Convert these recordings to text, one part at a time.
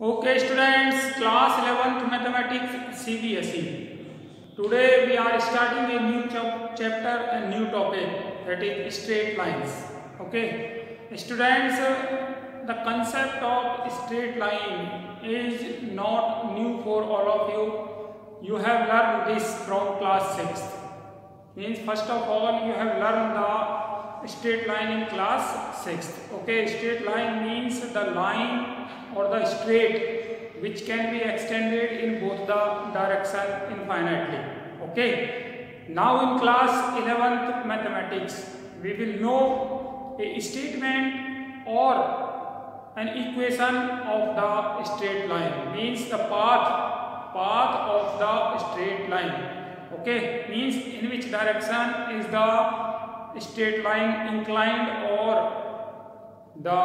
Okay students, class 11th mathematics CBSE. Today we are starting a new chapter and new topic, that is straight lines. Okay students, the concept of straight line is not new for all of you. You have learned this from class 6th. Means first of all you have learned the straight line in class 6th. Okay, straight line means the line or the straight which can be extended in both the direction infinitely. Okay, now in class 11th mathematics we will know a statement or an equation of the straight line, means the path of the straight line. Okay, means in which direction is the straight line inclined or the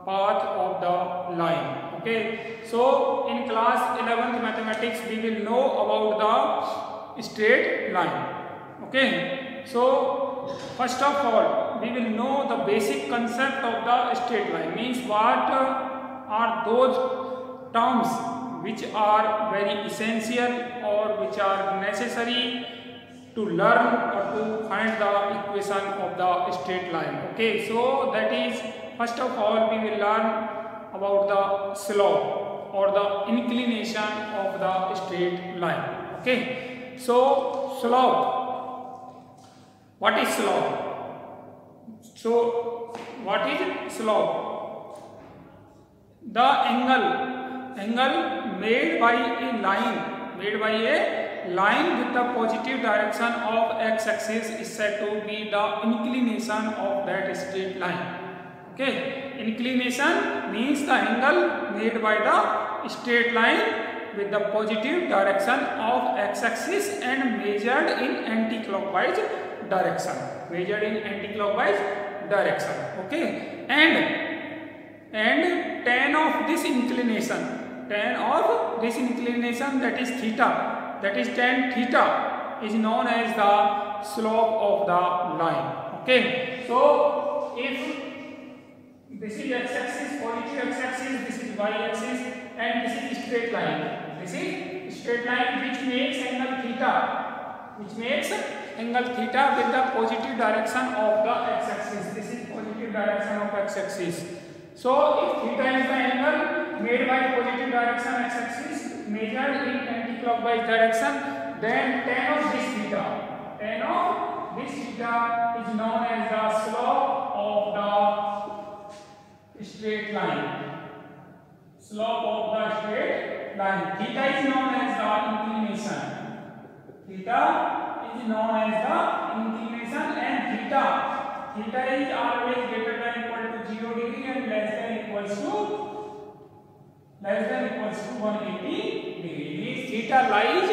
path of the line. Okay, so in class 11th mathematics we will know about the straight line. Okay, so first of all we will know the basic concept of the straight line, means what are those terms which are very essential or which are necessary to learn or to find the equation of the straight line. Okay, so that is, first of all we will learn about the slope or the inclination of the straight line. Okay, so slope, what is slope? So what is slope? The angle made by a line with the positive direction of x-axis is said to be the inclination of that straight line. Okay, inclination means the angle made by the straight line with the positive direction of x-axis and measured in anti-clockwise direction. Okay, and tan of this inclination, that is theta, that is tan theta, is known as the slope of the line. Okay, so if this is x-axis, positive x-axis, this is y-axis, and this is straight line. This is straight line which makes angle theta, with the positive direction of the x-axis. This is positive direction of x-axis. So if theta is the angle made by positive direction x-axis measured in anti-clockwise direction, then tan of this theta is known as the slope of the straight line. Theta is known as the inclination. And theta is always greater than equal to 0 degree and less than equals to 180 degree. Means theta lies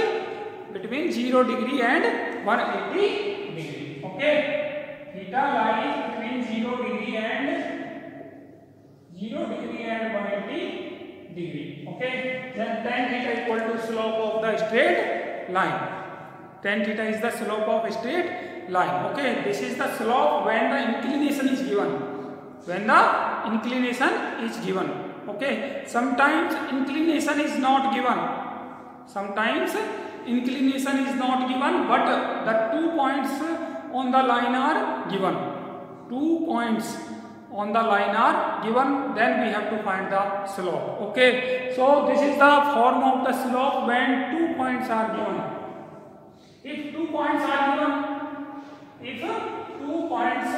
between 0 degree and 180 degree. Okay, theta lies between 0 degree and 180 degree. Okay, then tan theta equal to slope of the straight line. Tan theta is the slope of straight line. Okay, this is the slope when the inclination is given. Okay, sometimes inclination is not given, but the 2 points on the line are given. Then we have to find the slope. Okay, so this is the form of the slope when 2 points are given. If 2 points,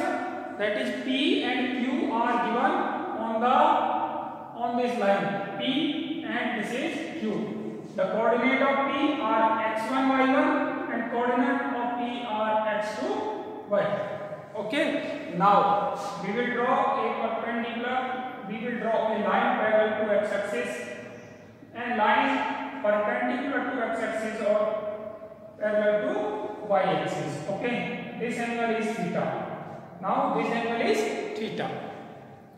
that is P and Q, are given on this line, P and this is Q. The coordinate of P are x1, y1 and coordinate of P are x2, y. Okay, now we will draw a line parallel to x-axis and line perpendicular to x-axis or parallel to y-axis. Okay, this angle is theta. Now this angle is theta.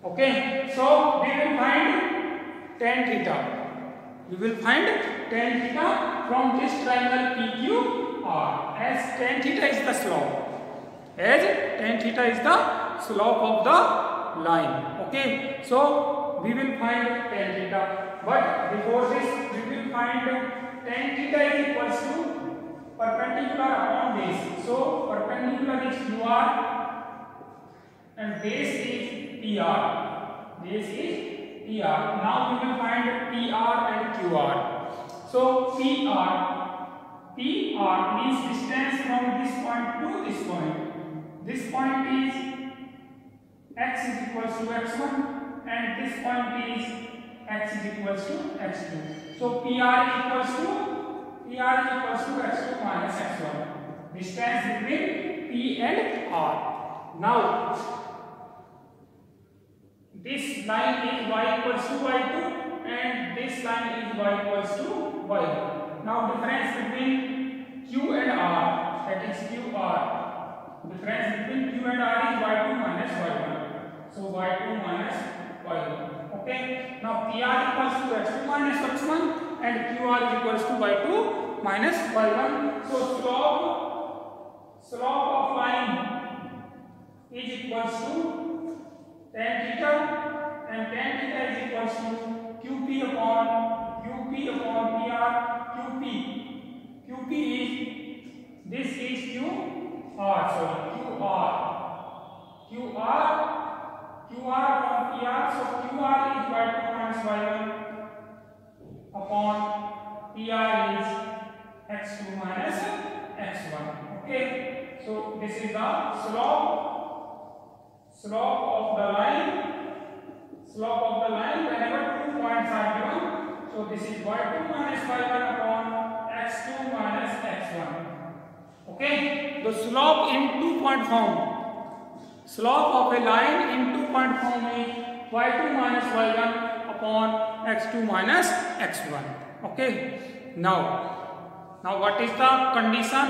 Okay, so we will find tan theta. From this triangle PQR, as tan theta is the slope of the line. Okay, so we will find tan theta. But for this we will find tan theta is equals to perpendicular upon base. So perpendicular is QR and base is PR. Base is PR. Now we will find PR and QR. So PR means distance from this point to this point. This point is x is equals to x1 and this point is x is equals to x2. So PR is equals to x2 minus x1. Distance between P and R. Now this line is y equals to y2 and this line is y equals to y1. Now difference between Q and R, that is QR. Difference between Q and R is y2 minus y1. So y2 minus y1. Okay. Now PR equals to x2 minus x1 and QR is equals to y2 minus y1. So slope of line is equals to tan theta and tan theta is equals to QP upon PR. QP is this is QR. QR upon PR. So QR is y2 minus y1 upon PR is x2 minus x1. Okay. So this is the slope of the line. Slope of the line whenever 2 points are given. So this is y2 minus y1 upon x2 minus x1. Okay. The slope in 2-point form. Slope of a line in 2-point form is y2 minus y1 upon x2 minus x1. Okay. Now what is the condition?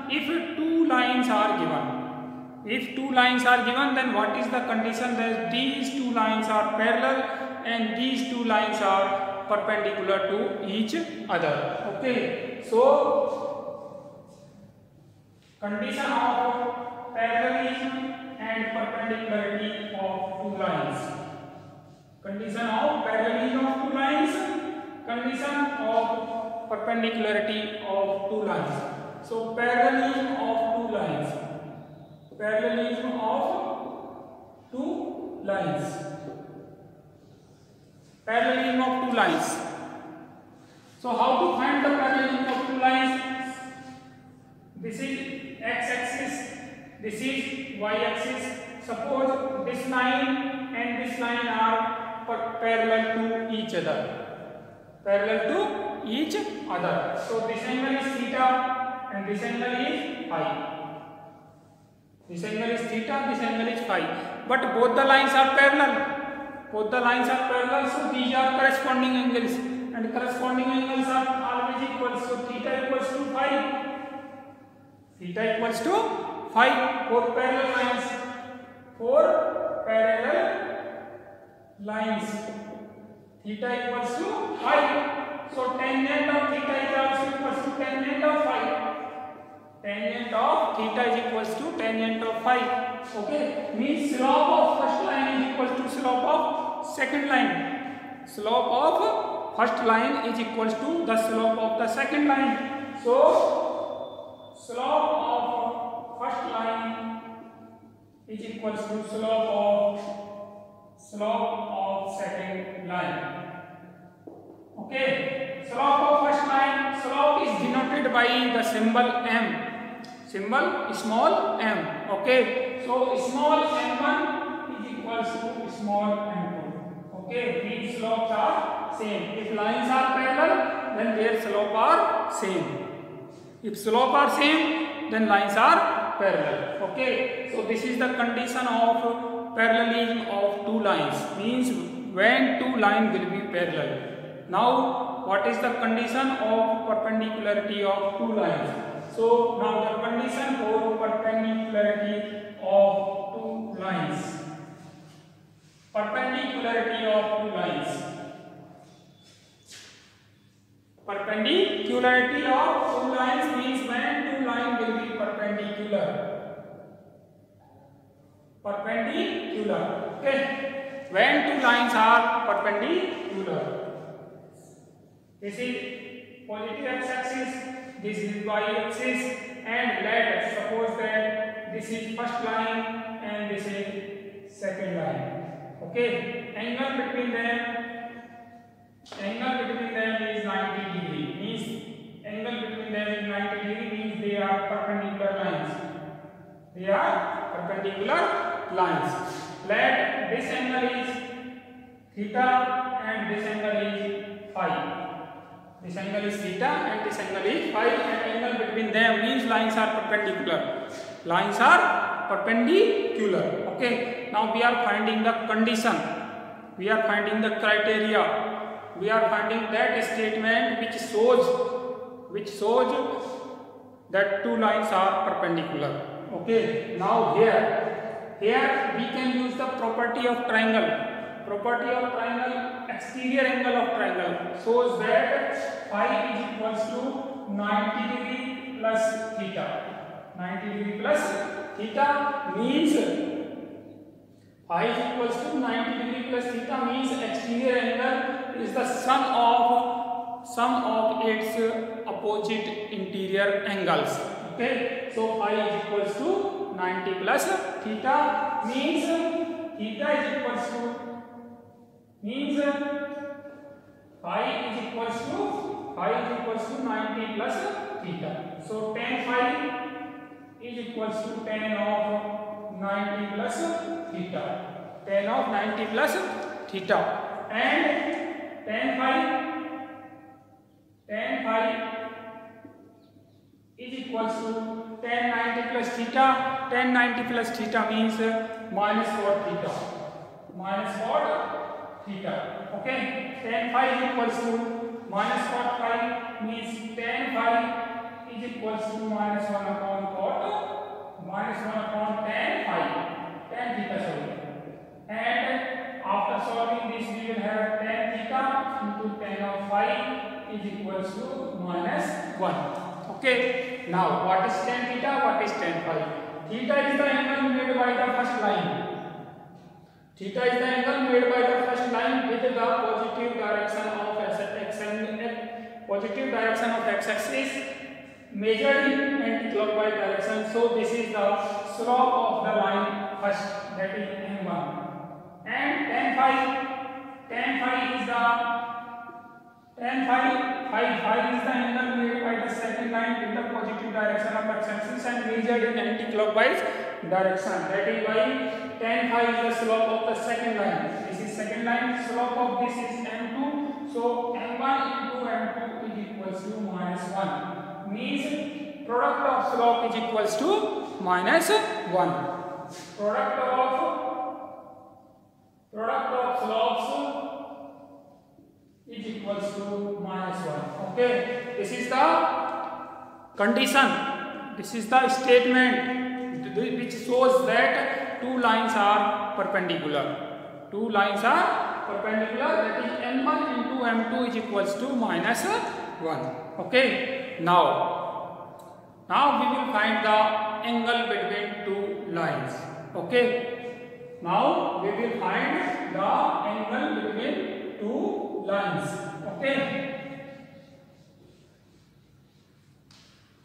If two lines are given, then what is the condition? That these two lines are parallel and these two lines are perpendicular to each other. Okay. So condition of parallelism and perpendicularity of two lines. Condition of parallelism of two lines. Condition of perpendicularity of two lines. So parallelism of two lines. Parallelism of two lines. Parallelism of two lines. So how to find the parallelism of two lines? This is x-axis, this is y-axis. Suppose this line and this line are parallel to each other. So this angle is theta and this angle is phi. This angle is theta, this angle is phi. But both the lines are parallel. So these are corresponding angles and corresponding angles are always equal. So theta equals to phi. For parallel lines. Theta equals to phi. So tangent of theta is also equals to tangent of phi. Tangent of theta is equals to tangent of phi. Okay. Means slope of first line is equals to slope of second line. Slope of first line is equals to the slope of the second line. So slope of first line is equals to slope of second line. Okay. Slope of first line, slope is denoted by the symbol m. Symbol small m. Okay. So small m1 is equals to small m2. Okay. These slopes are same. If lines are parallel, then their slope are same. If slope are same, then lines are parallel. Okay. So this is the condition of parallelism of two lines. Means when two lines will be parallel. Now what is the condition of perpendicularity of two lines? So now the condition for perpendicularity of two lines. Perpendicularity of two lines. Perpendicularity of two lines means when two lines will be perpendicular. Okay. When two lines are perpendicular. This is positive x-axis, this is y-axis, and let us suppose that this is first line and this is second line. Okay, angle between them is 90 degree. Means angle between them is 90 degree, means they are perpendicular lines. They are perpendicular lines. Let this angle is theta and this angle is phi. This angle is theta and this angle is phi, and angle between them means lines are perpendicular. Lines are perpendicular. Okay. Now we are finding the condition. We are finding the criteria. We are finding that statement which shows that two lines are perpendicular. Okay. Now here we can use the property of triangle. Property of triangle, exterior angle of triangle shows that phi is equals to 90 degree plus theta. 90 degree plus theta means phi is equals to 90 degree plus theta means exterior angle is the sum of its opposite interior angles. Okay, so phi is equals to 90 plus theta means theta is equals to phi is equals to 90 plus theta. So tan phi is equals to tan of 90 plus theta. Tan of 90 plus theta, and tan phi is equals to tan 90 plus theta. Tan 90 plus theta means minus cot theta. Minus cot theta. Okay, tan phi is equals to minus cot phi means tan phi is equals to minus 1 upon cot minus 1 upon tan phi, tan theta, sorry. And after solving this we will have tan theta into tan of phi is equals to minus 1. Okay, now what is tan theta, what is tan phi? Theta is the angle made by the first line. Theta is the angle made by the first line with the positive direction of x-axis measured in anti-clockwise direction. So this is the slope of the line first, that is m1. And tan phi is the angle made by the second line with the positive direction of x-axis and measured in anti-clockwise direction. That is why tan phi is the slope of the second line. This is second line. Slope of this is m2. So m1 into m2 is equals to minus 1. Means product of slope is equals to minus 1. Product of slopes is equals to minus 1. Okay. This is the condition. This is the statement which shows that two lines are perpendicular. Two lines are perpendicular, that is m1 into m2 is equals to minus 1. Okay. Now we will find the angle between two lines. Okay. Now we will find the angle between two lines. Okay.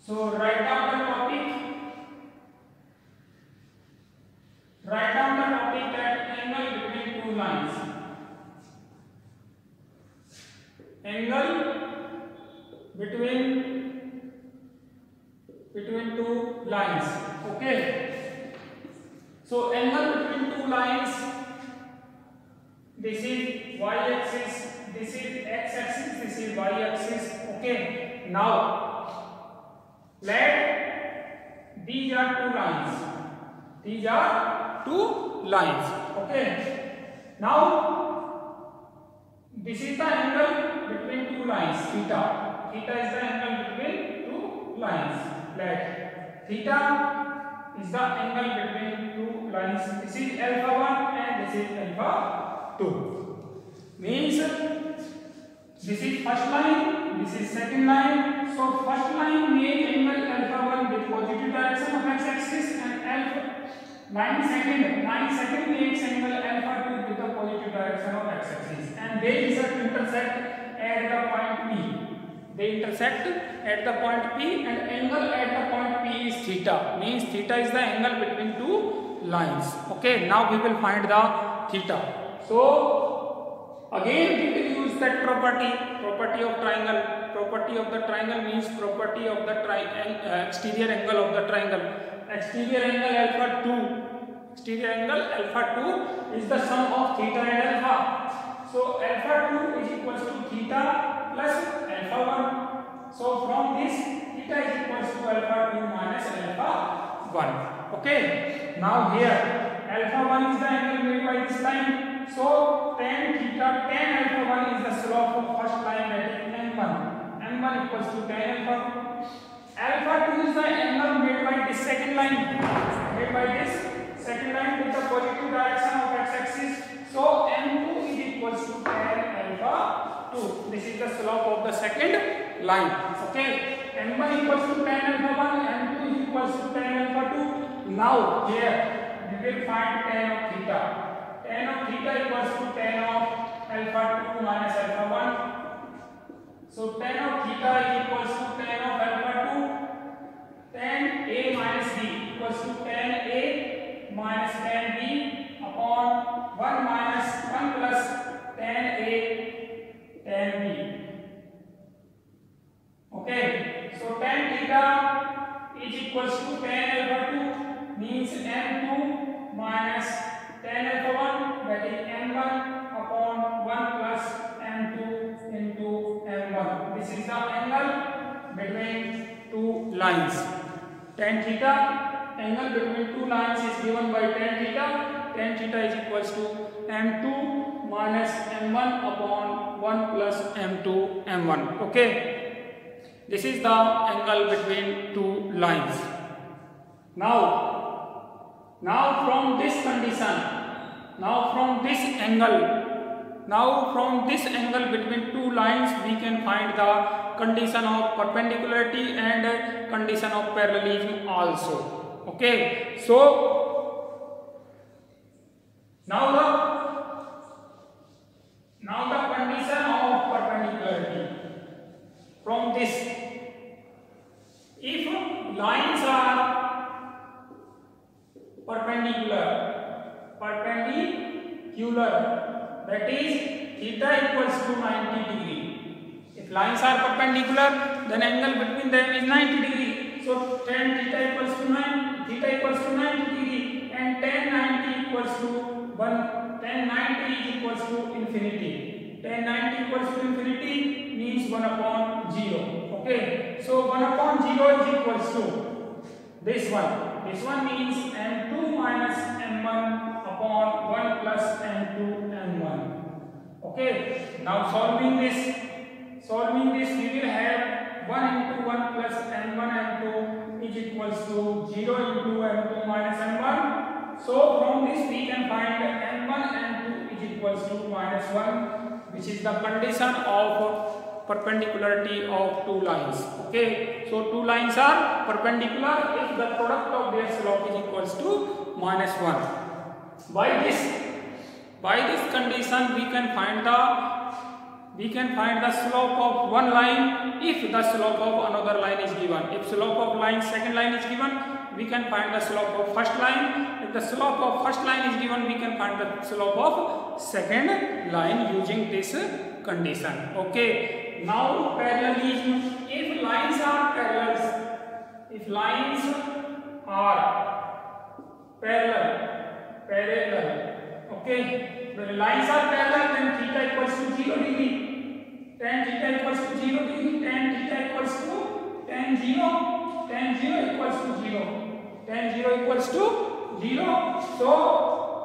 So write down the topic. Write down the topic that angle between two lines. Angle between two lines. Okay. So angle between two lines. This is y-axis. This is x-axis. This is y-axis. Okay. Now let these are two lines. These are two lines. Okay. Now this is the angle between two lines, theta. Theta is the angle between two lines. Let theta is the angle between two lines. This is alpha 1 and this is alpha 2. Means this is first line, this is second line. So first line make angle alpha 1 with positive direction of x-axis, and alpha 9 second makes angle alpha 2 with the positive direction of x-axis, and they intersect at the point P. they intersect at the point P, and angle at the point P is theta, means theta is the angle between two lines. Okay, now we will find the theta. So again we will use that property of triangle. Property of the triangle means property of the exterior angle of the triangle. Exterior angle alpha 2. Exterior angle alpha 2 is the sum of theta and alpha. So alpha 2 is equals to theta plus alpha 1. So from this theta is equals to alpha 2 minus alpha 1. Okay. Now here alpha 1 is the angle made by this line. So tan theta, tan alpha 1 is the slope of first line, that is m1. m1 equals to tan alpha 2. Alpha 2 is the angle made by this second line. Made by this second line with the positive direction of x-axis. So m2 is equals to tan alpha 2. This is the slope of the second line. Okay. m1 equals to tan alpha 1, m2 is equals to tan alpha 2. Now here we will find tan of theta. Tan of theta equals to tan of alpha 2 minus alpha 1. So tan of theta is equals to tan of alpha 2. Tan A minus B equals to tan A minus tan B upon 1 minus 1 plus tan A tan B. Okay. So tan theta is equals to tan alpha 2, means m2 minus tan alpha 1, that is m1 upon 1 plus m2 into m1. This is the angle between two lines. Tan theta, angle between two lines is given by tan theta. Tan theta is equals to m2 minus m1 upon 1 plus m2 m1. Okay. This is the angle between two lines. Now from this condition, from this angle between two lines, we can find the condition of perpendicularity and condition of parallelism also. Okay. So now the condition of perpendicularity. From this, if lines are perpendicular, that is theta equals to 90 degree. If lines are perpendicular, then angle between them is 90 degree. So tan theta equals to 90 degree, and tan 90 equals to 1. Tan 90 is equals to infinity. Tan 90 equals to infinity means 1 upon 0. Okay. So 1 upon 0 is equals to this one. This one means m2 minus m1 upon 1 plus m2 m1. Okay. Now solving this we will have 1 into 1 plus m1 m2 is equals to 0 into m2 minus m1. So from this we can find m1 m2 is equals to minus 1, which is the condition of perpendicularity of two lines. Okay. So two lines are perpendicular if the product of their slope is equals to minus 1. By this condition we can find the slope of one line if the slope of another line is given. If slope of second line is given, we can find the slope of first line. If the slope of first line is given, we can find the slope of second line using this condition. Okay. Now parallelism. If lines are parallel, okay, when lines are parallel, then theta equals to 0 degree. Tan theta equals to 0 degree. Tan theta equals to tan 0. Tan 0 equals to 0. Tan 0 equals to 0. So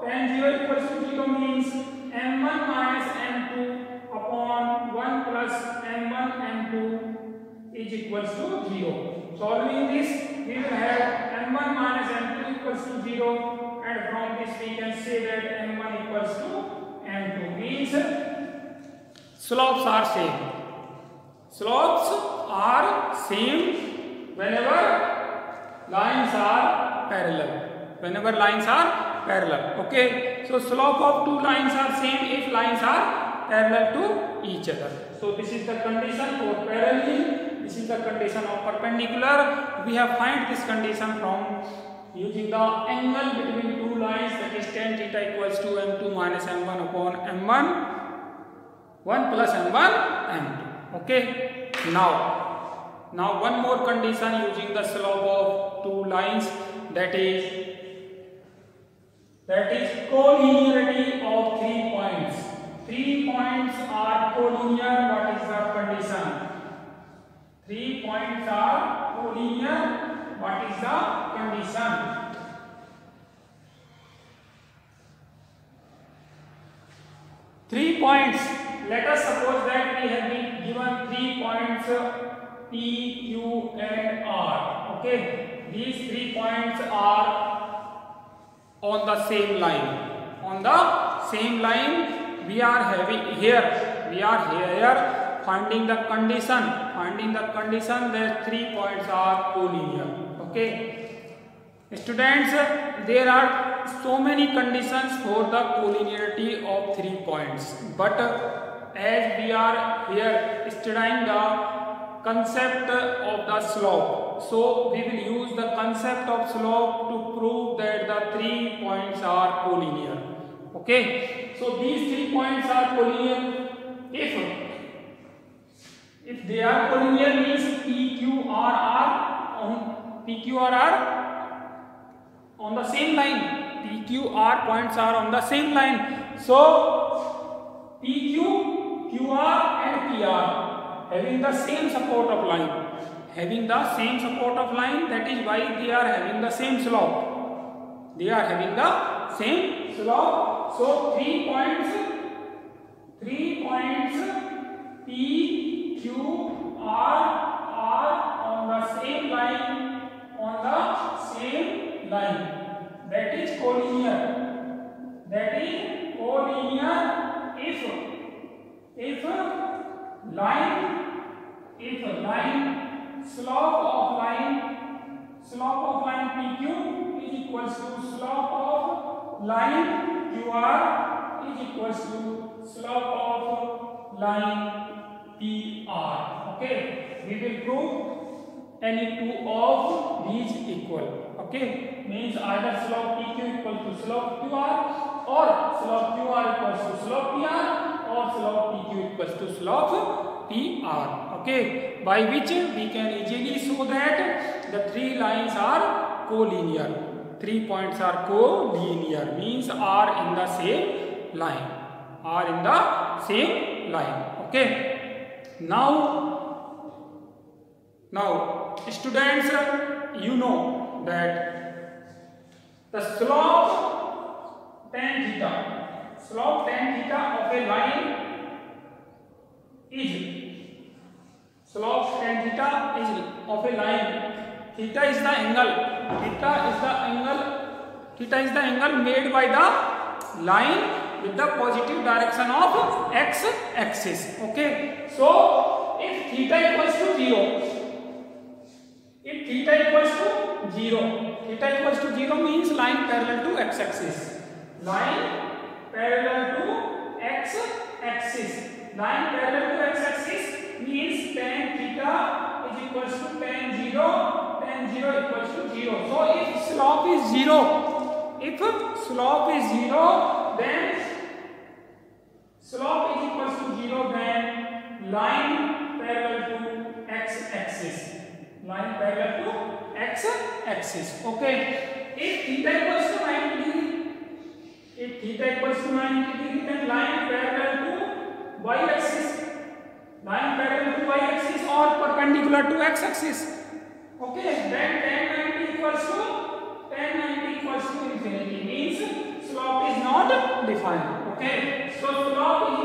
tan 0 equals to 0 means m1 minus m2 upon 1 plus m1 m2 is equals to 0. Solving this, we will have m1 minus m2 equals to 0, and from this we can say that m1 equals to m2, means slopes are same. Slopes are same whenever lines are parallel. Okay. So slope of two lines are same if lines are parallel to each other. So this is the condition for parallel. This is the condition of perpendicular. We have find this condition from using the angle between two lines, that is tan theta equals to m2 minus m1 upon m1 1 plus m1 m2. Okay. Now one more condition using the slope of two lines, that is collinearity of 3 points. 3 points are collinear. What is the condition? 3 points are collinear. What is the condition? Three points. Let us suppose that we have been given 3 points P, Q and R. Okay. These 3 points are on the same line. On the same line, we are having here. We are here finding the condition. That 3 points are collinear. Okay. Students, there are so many conditions for the collinearity of 3 points. But as we are here studying the concept of the slope, so we will use the concept of slope to prove that the 3 points are collinear. Okay, so these 3 points are collinear. If they are collinear, means PQR are on the same line. PQR points are on the same line. So PQ, QR and PR having the same support of line. That is why they are having the same slope. So 3 points P, Q, R are on the same line. That is collinear. If line slope of line PQ is equals to slope of line QR is equals to slope of line PR. Okay, we will prove any two of these equal. Okay, means either slope PQ equal to slope QR, or slope QR equals to slope PR, or slope PQ equals to slope PR. Okay, by which we can easily show that the 3 lines are collinear. 3 points are collinear, means are in the same line. Okay, now students, you know that the slope tan theta of a line is theta is the angle made by the line with the positive direction of x axis. Okay, so if theta equals to 0 means line parallel to x axis. Line parallel to x axis means tan theta is equals to tan 0 equals to 0. So if slope is 0, then slope is equals to 0, then line parallel to x axis. Okay, if theta equals to 90 degree, then line parallel to y axis or perpendicular to x axis. Okay, then tan 90 equals to infinity, means slope is not defined. Okay, so slope is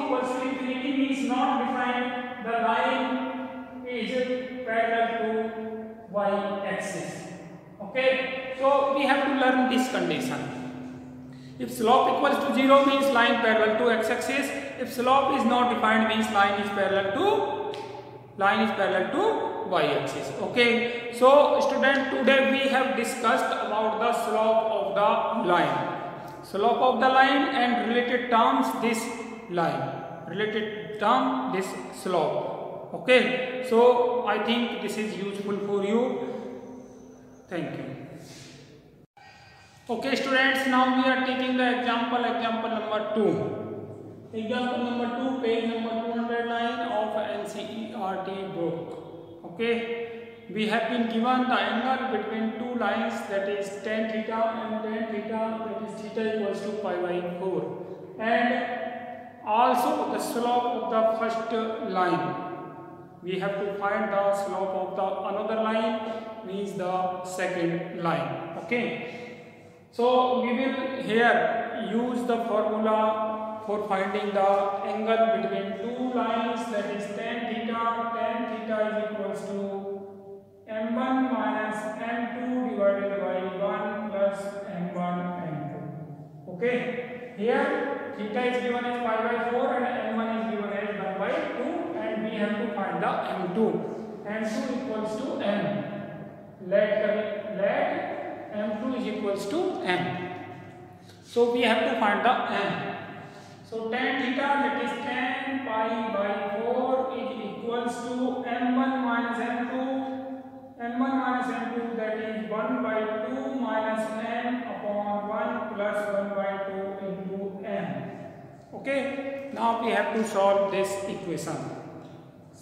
equals to infinity means not defined. The line is parallel to y axis. Okay, so we have to learn this condition. If slope equals to 0 means line parallel to x axis. If slope is not defined means line is parallel to y axis. Okay, so student, today we have discussed about the slope of the line. slope of the line and related terms this line, related term this slope. Okay, so I think this is useful for you. Thank you. Okay students, now we are taking the example number 2. Example number 2, page number 209 of NCERT book. Okay, we have been given the angle between two lines, that is tan theta and tan theta, that is theta equals to pi by 4, and also the slope of the first line. We have to find the slope of the another line, means the second line. Okay. So we will here use the formula for finding the angle between two lines, that is tan theta. Tan theta is equals to m1 minus m2 divided by 1 plus m1 m2. Okay, here theta is given as pi by 4 and m1 is given as 1 by 2, and we have to find the m2. m2 equals to m. Let m2 is equals to m. So we have to find the m. So tan theta, that is tan pi by 4 is equals to m1 minus m2. m1 minus m2, that is 1 by 2 minus m upon 1 plus 1 by 2 into m. Okay, now we have to solve this equation.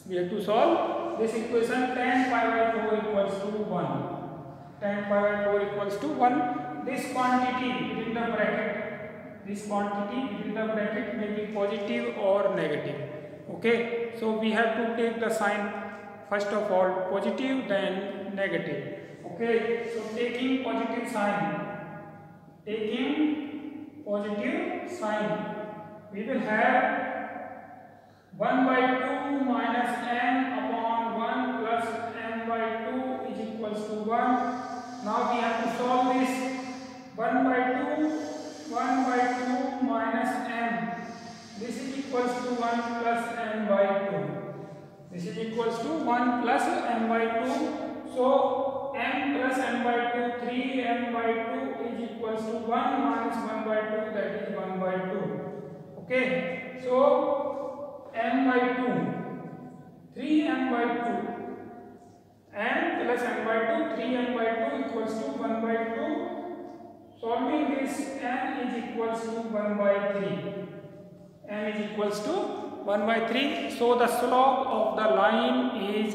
We have to solve this equation. Tan pi by 4 equals to 1. Tan pi by 4 equals to 1. This quantity within the bracket, may be positive or negative. Okay, so we have to take the sign first of all positive, then negative. Okay, so taking positive sign, we will have 1 by 2 minus m upon 1 plus m by 2 is equals to 1. Now we have to solve this. 1 by 2 minus m. This is equals to 1 plus m by 2. This is equals to 1 plus m by 2. So m plus m by 2, 3m by 2 is equals to 1 minus 1 by 2, that is 1 by 2. Okay, so m by 2, 3m by 2. M plus m by 2, 3m by 2 equals to 1 by 2. Solving this, m is equals to 1 by 3. M is equals to 1 by 3. So the slope of the line is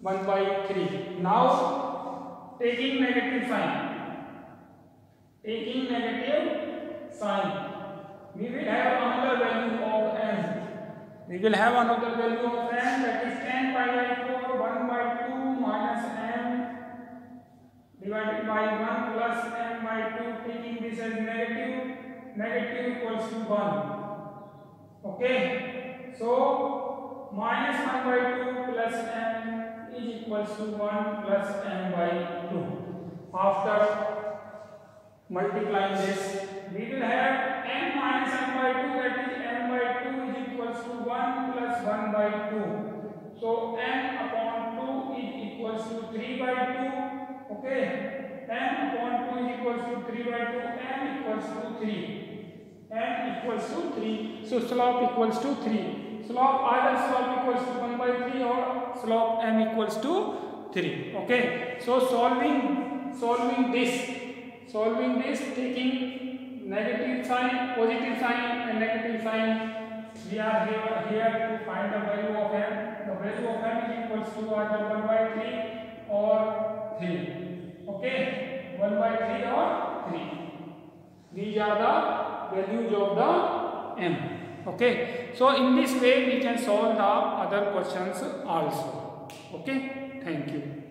1 by 3. Now taking negative sign, we will have another value of m. That is tan pi by 4, 1 by 2 minus m divided by 1 plus m by 2, taking this as negative equals to 1. Okay, so minus 1 by 2 plus m is equals to 1 plus m by 2. After multiplying this, we will have m minus m by 2, that is m by 2 is equals to 1 plus 1 by 2. So m upon 2 is equals to 3 by 2. Okay, m upon 2 is equals to 3 by 2. M equals to 3. M equals to 3. So slope equals to 3. Either slope equals to 1 by 3 or slope m equals to 3. Okay, so solving this, taking negative sign, positive sign and negative sign, we are here to find the value of m. The value of m is equals to either 1 by 3 or 3. Okay, 1 by 3 or 3. These are the values of the m. Okay, so in this way we can solve the other questions also. Okay, thank you.